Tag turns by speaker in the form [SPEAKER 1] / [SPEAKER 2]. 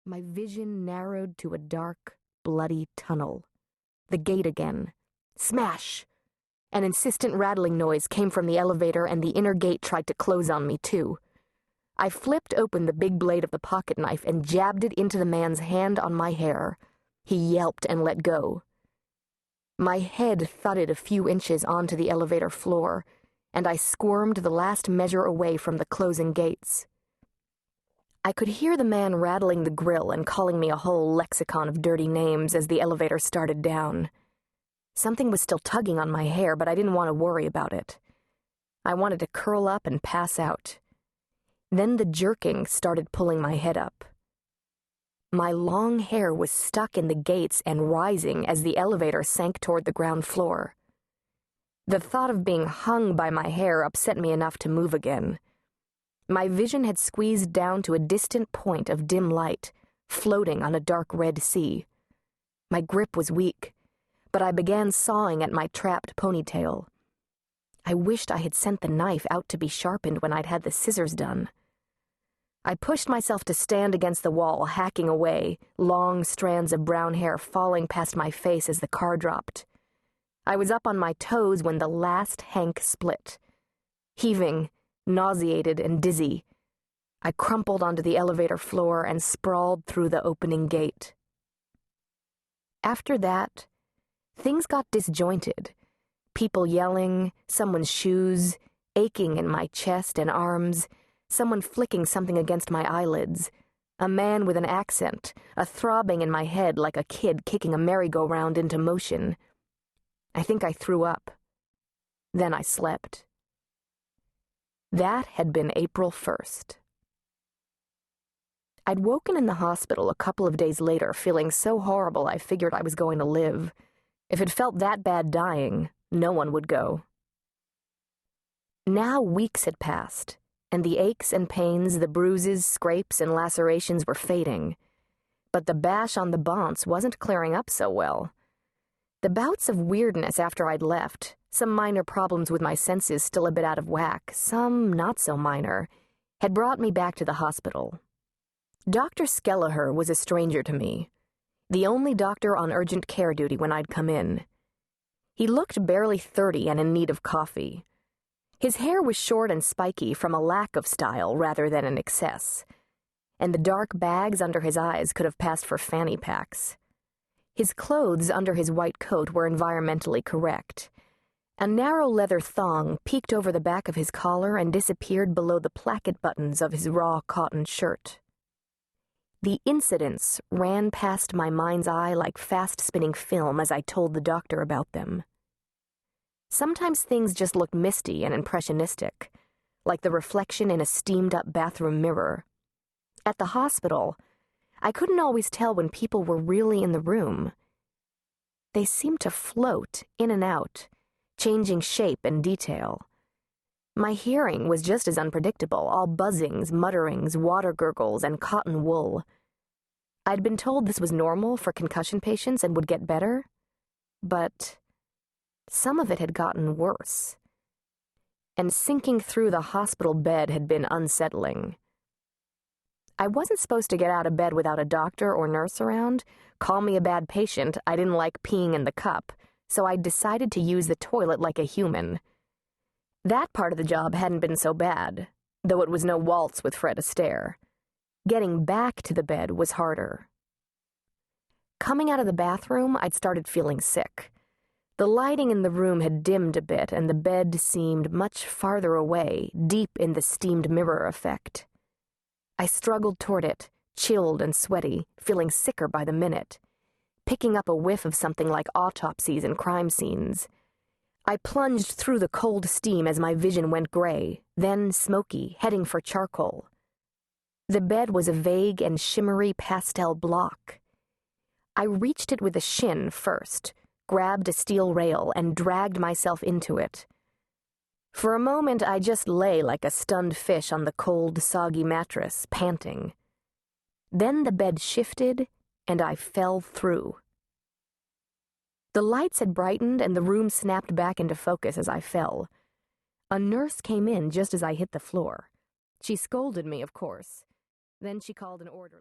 [SPEAKER 1] My vision narrowed to a dark, bloody tunnel. The gate again. Smash! An insistent rattling noise came from the elevator, and the inner gate tried to close on me, too. I flipped open the big blade of the pocket knife and jabbed it into the man's hand on my hair. He yelped and let go. My head thudded a few inches onto the elevator floor, and I squirmed the last measure away from the closing gates. I could hear the man rattling the grill and calling me a whole lexicon of dirty names as the elevator started down. Something was still tugging on my hair, but I didn't want to worry about it. I wanted to curl up and pass out. Then the jerking started pulling my head up. My long hair was stuck in the gates and rising as the elevator sank toward the ground floor. The thought of being hung by my hair upset me enough to move again. My vision had squeezed down to a distant point of dim light, floating on a dark red sea. My grip was weak, but I began sawing at my trapped ponytail. I wished I had sent the knife out to be sharpened when I'd had the scissors done. I pushed myself to stand against the wall, hacking away, long strands of brown hair falling past my face as the car dropped. I was up on my toes when the last hank split. Heaving, nauseated and dizzy, I crumpled onto the elevator floor and sprawled through the opening gate. After that, things got disjointed. People yelling, someone's shoes, aching in my chest and arms, someone flicking something against my eyelids, a man with an accent, a throbbing in my head like a kid kicking a merry-go-round into motion. I think I threw up. Then I slept. That had been April 1st. I'd woken in the hospital a couple of days later, feeling so horrible I figured I was going to live. If it felt that bad dying, no one would go. Now weeks had passed, and the aches and pains, the bruises, scrapes, and lacerations were fading. But the bash on the bonce wasn't clearing up so well. The bouts of weirdness after I'd left, some minor problems with my senses still a bit out of whack, some not so minor, had brought me back to the hospital. Dr. Skelliher was a stranger to me, the only doctor on urgent care duty when I'd come in. He looked barely 30 and in need of coffee. His hair was short and spiky from a lack of style rather than an excess, and the dark bags under his eyes could have passed for fanny packs. His clothes under his white coat were environmentally correct. A narrow leather thong peeked over the back of his collar and disappeared below the placket buttons of his raw cotton shirt. The incidents ran past my mind's eye like fast-spinning film as I told the doctor about them. Sometimes things just looked misty and impressionistic, like the reflection in a steamed-up bathroom mirror. At the hospital, I couldn't always tell when people were really in the room. They seemed to float in and out, changing shape and detail. My hearing was just as unpredictable, all buzzings, mutterings, water gurgles, and cotton wool. I'd been told this was normal for concussion patients and would get better, but some of it had gotten worse. And sinking through the hospital bed had been unsettling. I wasn't supposed to get out of bed without a doctor or nurse around. Call me a bad patient, I didn't like peeing in the cup, so I decided to use the toilet like a human. That part of the job hadn't been so bad, though it was no waltz with Fred Astaire. Getting back to the bed was harder. Coming out of the bathroom, I'd started feeling sick. The lighting in the room had dimmed a bit, and the bed seemed much farther away, deep in the steamed mirror effect. I struggled toward it, chilled and sweaty, feeling sicker by the minute, picking up a whiff of something like autopsies and crime scenes. I plunged through the cold steam as my vision went gray, then smoky, heading for charcoal. The bed was a vague and shimmery pastel block. I reached it with a shin first, grabbed a steel rail, and dragged myself into it. For a moment, I just lay like a stunned fish on the cold, soggy mattress, panting. Then the bed shifted, and I fell through. The lights had brightened, and the room snapped back into focus as I fell. A nurse came in just as I hit the floor. She scolded me, of course. Then she called an orderly.